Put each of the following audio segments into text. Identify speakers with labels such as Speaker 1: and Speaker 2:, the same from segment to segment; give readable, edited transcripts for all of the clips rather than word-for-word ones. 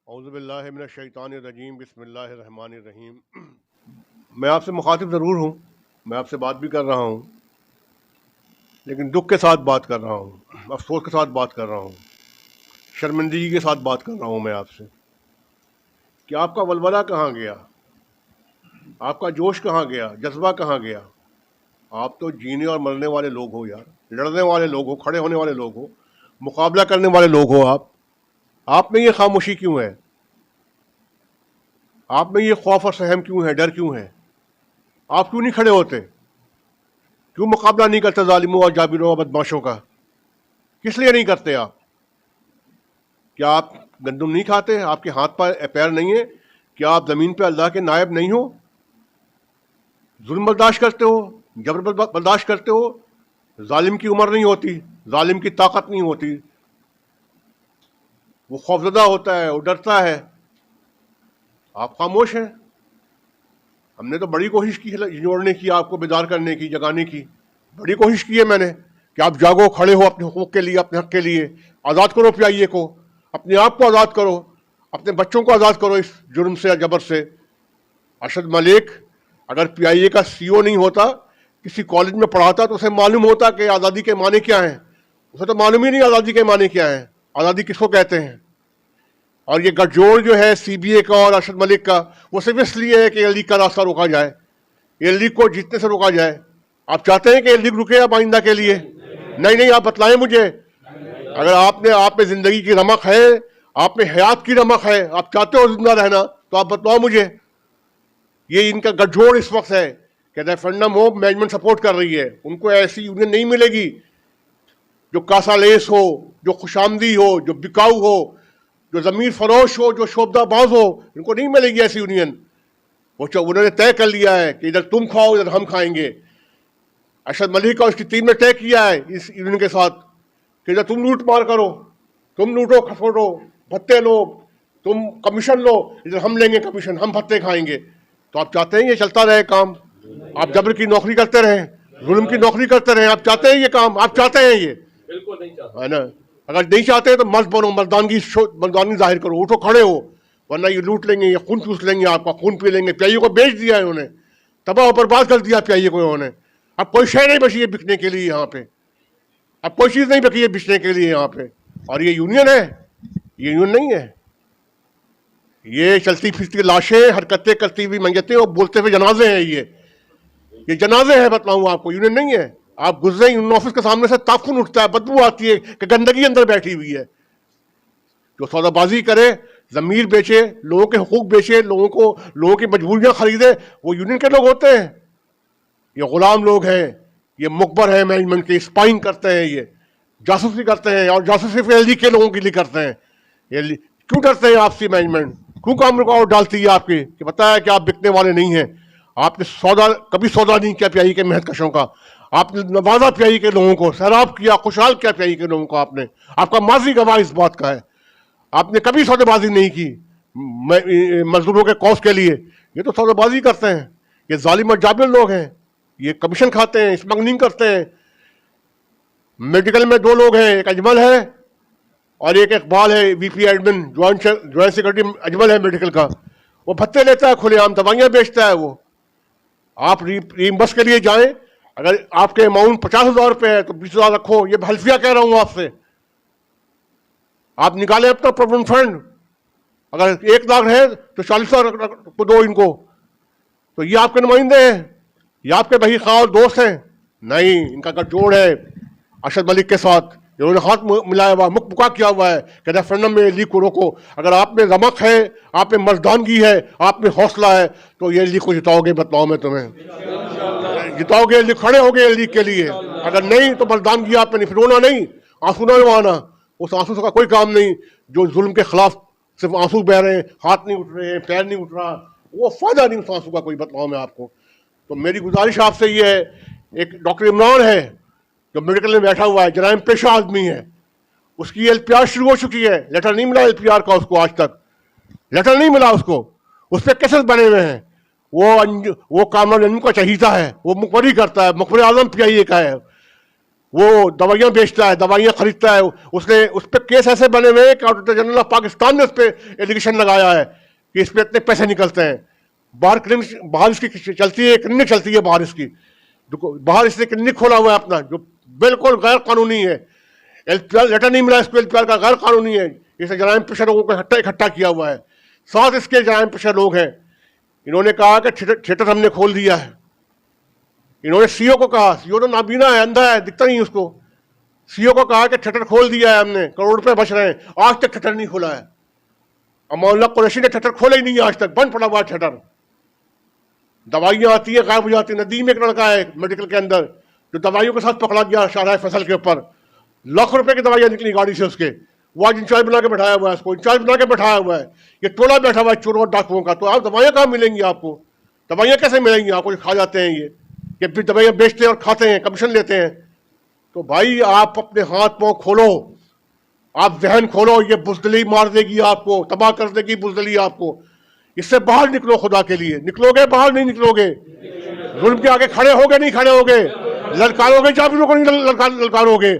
Speaker 1: اعوذ باللہ من الشیطان الرجیم بسم اللہ الرحمن الرحیم۔ میں آپ سے مخاطب ضرور ہوں، میں آپ سے بات بھی کر رہا ہوں، لیکن دکھ کے ساتھ بات کر رہا ہوں، افسوس کے ساتھ بات کر رہا ہوں، شرمندگی کے ساتھ بات کر رہا ہوں میں آپ سے کہ آپ کا ولولہ کہاں گیا، آپ کا جوش کہاں گیا، جذبہ کہاں گیا۔ آپ تو جینے اور مرنے والے لوگ ہو یار، لڑنے والے لوگ ہو، کھڑے ہونے والے لوگ ہو، مقابلہ کرنے والے لوگ ہو۔ آپ میں یہ خاموشی کیوں ہے؟ آپ میں یہ خوف اور سہم کیوں ہے، ڈر کیوں ہے؟ آپ کیوں نہیں کھڑے ہوتے؟ کیوں مقابلہ نہیں کرتے ظالموں اور جابروں اور بدماشوں کا؟ کس لیے نہیں کرتے آپ؟ کیا آپ گندم نہیں کھاتے؟ آپ کے ہاتھ پیر نہیں ہیں؟ کیا آپ زمین پہ اللہ کے نائب نہیں ہو؟ ظلم برداشت کرتے ہو، جبر برداشت کرتے ہو۔ ظالم کی عمر نہیں ہوتی، ظالم کی طاقت نہیں ہوتی، وہ خوفزدہ ہوتا ہے، وہ ڈرتا ہے۔ آپ خاموش ہیں۔ ہم نے تو بڑی کوشش کی ہے جوڑنے کی، آپ کو بیدار کرنے کی، جگانے کی بڑی کوشش کی ہے میں نے کہ آپ جاگو، کھڑے ہو اپنے حقوق کے لیے، اپنے حق کے لیے۔ آزاد کرو PIA کو، اپنے آپ کو آزاد کرو، اپنے بچوں کو آزاد کرو اس جرم سے، جبر سے۔ ارشد ملک اگر PIA کا CO نہیں ہوتا، کسی کالج میں پڑھاتا، تو اسے معلوم ہوتا کہ آزادی کے معنی کیا ہیں۔ اسے تو معلوم ہی نہیں آزادی کے معنی کیا ہیں، آزادی کس کو کہتے ہیں۔ اور یہ گٹھ جوڑ جو ہے CBA کا اور ارشد ملک کا، وہ صرف اس لیے ہے کہ یہ لیگ کا راستہ روکا جائے، یہ لیگ کو جیتنے سے روکا جائے۔ آپ چاہتے ہیں کہ یہ لیگ رکے اب آئندہ کے لیے؟ نہیں، آپ بتلائیں مجھے۔ اگر آپ میں زندگی کی رمق ہے، آپ میں حیات کی رمق ہے، آپ چاہتے ہو زندہ رہنا، تو آپ بتلاؤ مجھے۔ یہ ان کا گٹھ جوڑ اس وقت ہے کہ ریفرنڈم ہو، مینجمنٹ سپورٹ کر رہی ہے، ان کو ایسی یونین نہیں ملے گی جو کاسا لیس ہو، جو خوش آمدی ہو، جو بکاؤ ہو، جو ضمیر فروش ہو، جو شعبدہ باز ہو۔ ان کو نہیں ملے گی ایسی یونین۔ انہوں نے طے کر لیا ہے کہ ادھر تم کھاؤ، ادھر ہم کھائیں گے۔ ارشد ملک اور اس کی ٹیم نے طے کیا ہے اس یونین کے ساتھ کہ ادھر تم لوٹ مار کرو، تم لوٹو کھسوٹو، بھتے لو، تم کمیشن لو، ادھر ہم لیں گے کمیشن، ہم بھتے کھائیں گے۔ تو آپ چاہتے ہیں یہ چلتا رہے کام؟ آپ جبر کی نوکری کرتے رہیں، ظلم کی نوکری کرتے رہیں؟ آپ چاہتے ہیں یہ کام؟ آپ چاہتے ہیں یہ؟
Speaker 2: بالکل نہیں چاہتا
Speaker 1: ہے نا؟ اگر نہیں چاہتے تو مرد بنو، مردانی ظاہر کرو، اٹھو کھڑے ہو، ورنہ یہ لوٹ لیں گے، یہ خون چوس لیں گے، آپ کا خون پی لیں گے۔ PIA کو بیچ دیا انہوں نے، تباہ و برباد کر دیا PIA کو انہوں نے۔ اب کوئی شے نہیں بچی ہے بکنے کے لیے یہاں پہ، اب کوئی چیز نہیں بکی ہے بچنے کے لیے یہاں پہ۔ اور یہ یونین ہے؟ یہ یونین نہیں ہے، یہ چلتی پھرتی لاشیں، حرکتیں کرتی ہوئی میتیں اور بولتے ہوئے جنازے ہیں۔ یہ جنازے ہیں، بتلاؤں آپ کو، یونین نہیں ہے۔ آپ گزرے یونین آفس کے سامنے سے تافن اٹھتا ہے، بدبو آتی ہے کہ گندگی اندر بیٹھی ہوئی ہے۔ جو سودا بازی کرے، ضمیر بیچے، لوگوں کے حقوق بیچے، لوگوں کی مجبوریاں خریدے، وہ یونین کے لوگ ہوتے ہیں؟ یہ غلام لوگ ہیں، یہ مقبر ہیں مینجمنٹ کے، اسپائنگ کرتے ہیں، یہ جاسوسی کرتے ہیں، اور جاسوسی لیگ کے لوگوں کے لیے کرتے ہیں۔ یہ کیوں ڈرتے ہیں آپ سے مینجمنٹ؟ کیوں کام رکاوٹ ڈالتی ہے آپ کی کہ پتہ ہے کہ آپ بکنے والے نہیں ہیں؟ آپ نے کبھی سودا نہیں کیا PIA کے محنت کشوں کا، آپ نے نوازا PIA کے لوگوں کو، سیراب کیا، خوشحال کیا PIA کے لوگوں کو آپ کا ماضی گواہ اس بات کا ہے۔ آپ نے کبھی سودے بازی نہیں کی مزدوروں کے کوس کے لیے۔ یہ تو سودے بازی کرتے ہیں، یہ ظالم اور جابر لوگ ہیں، یہ کمیشن کھاتے ہیں، اسمگلنگ کرتے ہیں۔ میڈیکل میں 2 لوگ ہیں، ایک اجمل ہے اور ایک اقبال ہے، VP admin, joint secretary Ajmal ہے میڈیکل کا۔ وہ بھتے لیتا ہے، کھلے عام دوائیاں بیچتا ہے وہ۔ آپ ریمبرس کے لیے جائیں، اگر آپ کے اماؤنٹ 50,000 روپے ہے تو 20,000 رکھو۔ یہ حلفیہ کہہ رہا ہوں آپ سے۔ آپ نکالیں اپنا پروویڈنٹ فنڈ، اگر 1 لاکھ ہے تو 40,000 کو دو ان کو۔ تو یہ آپ کے نمائندے ہیں، یہ آپ کے بھائی خواہ اور دوست ہیں؟ نہیں، ان کا گٹھ جوڑ ہے ارشد ملک کے ساتھ۔ انہوں نے ہاتھ ملایا ہوا، مک پکا کیا ہوا ہے کہ ریفرنڈم میں لیگ کو روکو۔ اگر آپ میں رمق ہے، آپ میں مردانگی ہے، آپ میں حوصلہ ہے، تو یہ لیگ کو جتاؤ گے، بتلاؤ میں تمہیں جتاؤ گے، کھڑے ہو گے لیگ کے لیے۔ اگر نہیں تو مردانگی آپ میں نہیں، پھر رونا نہیں، آنسو نہ روانا۔ اس آنسو کا کوئی کام نہیں، جو ظلم کے خلاف صرف آنسو بہ رہے ہیں، ہاتھ نہیں اٹھ رہے ہیں، پیر نہیں اٹھ رہا، وہ فائدہ نہیں اس آنسو کا کوئی، بتلاؤں میں آپ کو۔ تو میری گزارش آپ سے یہ ہے، ایک ڈاکٹر عمران ہے جو میڈیکل میں بیٹھا ہوا ہے، جرائم پیشہ آدمی ہے، اس کی LPR شروع ہو چکی ہے، لیٹر نہیں ملا LPR کا اس کو، آج تک لیٹر نہیں ملا اس کو۔ اس پہ کیسز بنے ہوئے ہیں، وہ کامران کا چہیتا ہے، وہ مقبری کرتا ہے، مقبر اعظم PIA کا ہے۔ وہ دوائیاں بیچتا ہے, دوائیاں خریدتا ہے. اس پہ کیس ایسے بنے ہوئے کہ آڈیٹر جنرل آف پاکستان نے اس پہ ایلیگیشن لگایا ہے کہ اس پہ اتنے پیسے نکلتے ہیں. باہر اس کی چلتی ہے, کلینک چلتی ہے باہر اس کی, باہر اس نے کلینک کھولا ہوا ہے اپنا, جو بالکل غیر قانونی ہے. لیٹر نہیں ملا اس کو LPR کا, غیر قانونی ہے. اس نے جرائم پیشہ لوگوں کو اکٹھا کیا ہوا ہے. 7 اس کے جرائم پیشہ لوگ ہیں. انہوں نے کہا کہ تھیٹر ہم نے کھول دیا ہے. انہوں نے CO کو کہا, CO تو نابینا ہے, اندھا ہے, دکھتا نہیں اس کو. CO کو کہا کہ تھیٹر کھول دیا ہے ہم نے, کروڑ روپے بچ رہے ہیں. آج تک تھیٹر نہیں کھولا ہے. امان اللہ قریشی نے تھیٹر کھولا ہی نہیں ہے آج تک, بند پڑا ہوا ہے تھیٹر. دوائیاں آتی ہیں, غائب ہو جاتی ہیں. ندیم ایک لڑکا ہے میڈیکل کے اندر جو دوائیوں کے ساتھ پکڑا گیا شاہراہ فیصل کے اوپر. لاکھوں روپے کی دوائیاں نکلی گاڑی سے اس کے. وہ آج انچارج بنا کے بٹھایا ہوا ہے, اس کو انچارج بنا کے بٹھایا ہوا ہے. یہ ٹولہ بیٹھا ہوا ہے چوروں اور ڈاکوؤں کا. تو آپ دوائیاں کہاں ملیں گی آپ کو؟ دوائیاں کیسے ملیں گی آپ کو؟ کھا جاتے ہیں یہ پھر دوائیاں بیچتے ہیں اور کھاتے ہیں, کمیشن لیتے ہیں. تو بھائی آپ اپنے ہاتھ پاؤں کھولو, آپ ذہن کھولو. یہ بزدلی مار دے گی آپ کو, تباہ کر دے گی بزدلی آپ کو. اس سے باہر نکلو, خدا کے لیے نکلو گے, باہر نہیں نکلو گے. ظلم کے آگے کھڑے ہوگے, نہیں کھڑے ہوگے, للکارو گے, جابروں کو نہیں للکارو گے.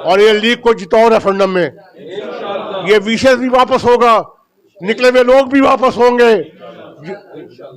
Speaker 1: اور یہ لیگ کو جتاؤ ریفرنڈم میں. یہ ویشز بھی واپس ہوگا, نکلے ہوئے لوگ بھی واپس ہوں گے,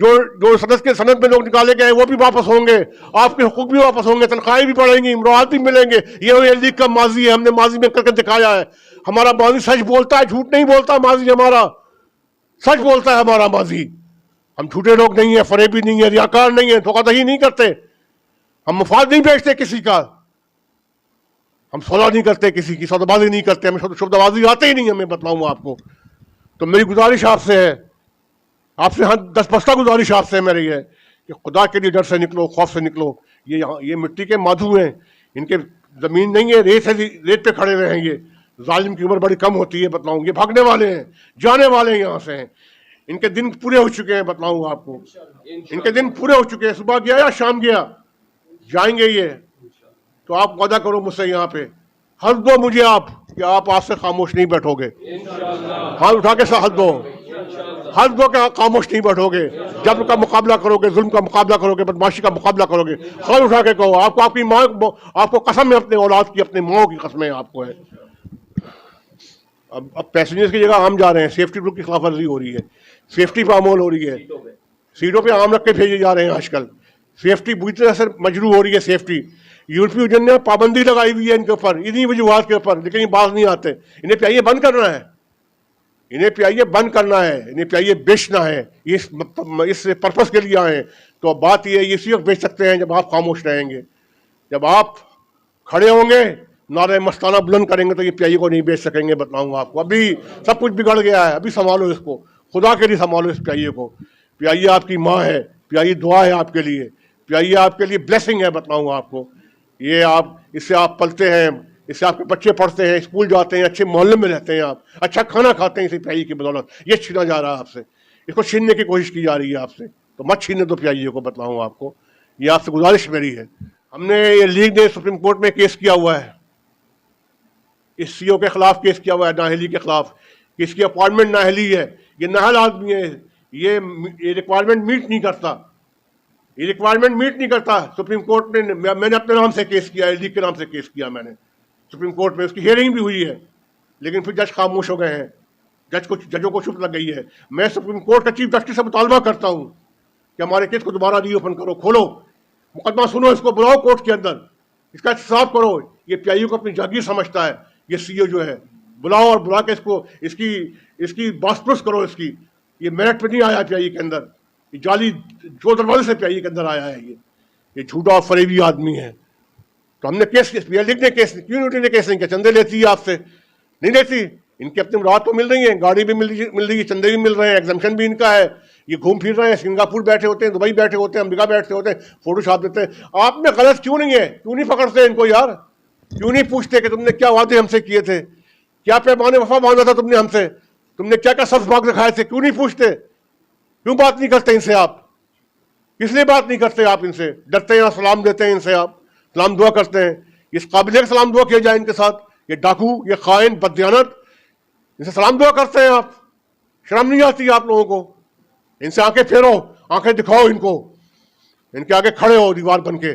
Speaker 1: جو سند میں لوگ نکالے گئے وہ بھی واپس ہوں گے, آپ کے حقوق بھی واپس ہوں گے, تنخواہیں بھی بڑھیں گی, امراض بھی ملیں گے. یہ لیگ کا ماضی ہے, ہم نے ماضی میں کر کے دکھایا ہے. ہمارا ماضی سچ بولتا ہے, جھوٹ نہیں بولتا. ماضی ہمارا سچ بولتا ہے, ہمارا ماضی. ہم جھوٹے لوگ نہیں ہیں, فریبی نہیں ہیں, ریاکار نہیں ہیں, دھوکہ دہی نہیں کرتے. ہم مفاد نہیں بیچتے کسی کا, ہم سودا نہیں کرتے کسی کی, سودا بازی نہیں کرتے, ہمیں شبدہ بازی آتے ہی نہیں. ہمیں بتلاؤں آپ کو. تو میری گزارش آپ سے ہے, آپ سے 10 بستہ گزارش آپ سے میری ہے کہ خدا کے لیے ڈر سے نکلو, خوف سے نکلو. یہ مٹی کے مادھو ہیں, ان کے زمین نہیں ہے, ریت پہ کھڑے رہے ہیں. یہ ظالم کی عمر بڑی کم ہوتی ہے, بتلاؤں. یہ بھاگنے والے ہیں, جانے والے ہیں یہاں سے ہیں. ان کے دن پورے ہو چکے ہیں, بتلاؤں آپ کو. ان کے دن پورے ہو چکے ہیں. صبح گیا یا شام گیا, جائیں گے یہ. تو آپ وعدہ کرو مجھ سے یہاں پہ, حلف دو مجھے آپ کہ آپ آج سے خاموش نہیں بیٹھو گے. ہاتھ اٹھا کے حلف دو, حلف دو کہ خاموش نہیں بیٹھو گے. جبر کا مقابلہ کرو گے, ظلم کا مقابلہ کرو گے, بدماشی کا مقابلہ کرو گے. ہاتھ اٹھا کے کہو. آپ کو آپ کی ماں, آپ کو قسم ہے اپنے اولاد کی, اپنے ماں کی قسمیں آپ کو ہے. اب پیسنجرز کی جگہ عام جا رہے ہیں, سیفٹی رول کی خلاف ورزی ہو رہی ہے, سیفٹی پہ عمل ہو رہی ہے, سیٹوں پہ عام رکھ کے بھیجے جا رہے ہیں. آج کل سیفٹی بری طرح سے مجروح ہو رہی ہے. سیفٹی یورپی یونین نے پابندی لگائی ہوئی ہے ان کے اوپر, انہی وجوہات کے اوپر, لیکن یہ باز نہیں آتے. انہیں پیائیے بند کرنا ہے, انہیں پیائیے بند کرنا ہے, انہیں پیائیے بیچنا ہے. اس پرپس کے لیے آئے ہیں. تو بات یہ ہے, یہ اسی وقت بیچ سکتے ہیں جب آپ خاموش رہیں گے. جب آپ کھڑے ہوں گے, نعرہ مستانہ بلند کریں گے, تو یہ پیائی کو نہیں بیچ سکیں گے. بتلاؤں آپ کو, ابھی سب کچھ بگڑ گیا ہے. ابھی سنبھالو اس کو, خدا کے لیے سنبھالو اس پیائیے کو. پیائیے آپ کی ماں ہے, پیائیے دعا ہے آپ کے لیے, پیائیے آپ کے لیے بلیسنگ ہے. بتلاؤں آپ کو, یہ آپ اس سے آپ پلتے ہیں, اس سے آپ کے بچے پڑھتے ہیں, اسکول جاتے ہیں, اچھے محلے میں رہتے ہیں, آپ اچھا کھانا کھاتے ہیں اسی پیائی کی بدولت. یہ چھینا جا رہا ہے آپ سے, اس کو چھیننے کی کوشش کی جا رہی ہے آپ سے. تو مت چھیننے دو پیائیے کو. بتلاؤں آپ کو, یہ آپ سے گزارش میری ہے. ہم نے یہ لیگ نے سپریم کورٹ میں کیس کیا ہوا ہے, اس CO کے خلاف کیس کیا ہوا ہے, نااہلی کے خلاف. اس کی اپوائنٹمنٹ نااہلی ہے, یہ نااہل آدمی ہے, یہ ریکوائرمنٹ میٹ نہیں کرتا, یہ ریکوائرمنٹ میٹ نہیں کرتا. سپریم کورٹ نے, میں نے اپنے نام سے کیس کیا ہے, لیگ کے نام سے کیس کیا میں نے سپریم کورٹ میں. اس کی ہیئرنگ بھی ہوئی ہے, لیکن پھر جج خاموش ہو گئے ہیں. ججوں کو چپ لگ گئی ہے. میں سپریم کورٹ کا چیف جسٹس سے مطالبہ کرتا ہوں کہ ہمارے کیس کو دوبارہ ری اوپن کرو, کھولو, مقدمہ سنو, اس کو بلاؤ کورٹ کے اندر, اس کا احتساب کرو. یہ پیائیوں کو اپنی جاگیر سمجھتا ہے یہ CO جو ہے. بلاؤ اور بلا کے اس کی باسپرس کرو. اس کی یہ میرٹ پہ نہیں آیا پیائی کے اندر, یہ جعلی جو دروازے سے پیائی کے اندر آیا ہے. یہ جھوٹا اور فریبی آدمی ہے. تو ہم نے کیس لکھنے کیس کمیونٹی نے کیس نہیں کیا. چندے لیتی ہے آپ سے, نہیں لیتی. ان کی اپنی مراد تو مل رہی ہیں, گاڑی بھی مل رہی ہے, چندے بھی مل رہے ہیں, ایگزمپشن بھی ان کا ہے. یہ گھوم پھر رہے ہیں, سنگاپور بیٹھے ہوتے ہیں, دبئی بیٹھے ہوتے ہیں, امریکہ بیٹھے ہوتے ہیں, فوٹو شاپ دیتے ہیں. آپ میں غلط کیوں نہیں ہے؟ کیوں نہیں پکڑتے ان کو یار؟ کیوں نہیں پوچھتے کہ تم نے کیا وعدے ہم سے کیے تھے, کیا پیمانے وفا باندھا تھا تم نے ہم سے, تم نے کیا کیا سبز باغ دکھائے تھے؟ کیوں نہیں پوچھتے؟ کیوں بات نہیں کرتے ان سے آپ؟ کس لیے بات نہیں کرتے آپ ان سے؟ ڈرتے ہیں, سلام دیتے ہیں ان سے, آپ سلام دعا کرتے ہیں. اس قابل ہے کہ سلام دعا کیا جائے ان کے ساتھ؟ یہ ڈاکو, یہ خائن, بددیانت, ان سے سلام دعا کرتے ہیں آپ؟ شرم نہیں آتی آپ لوگوں کو؟ ان سے آنکھیں پھیرو, آنکھیں دکھاؤ ان کو, ان کے آگے کھڑے ہو دیوار بن کے.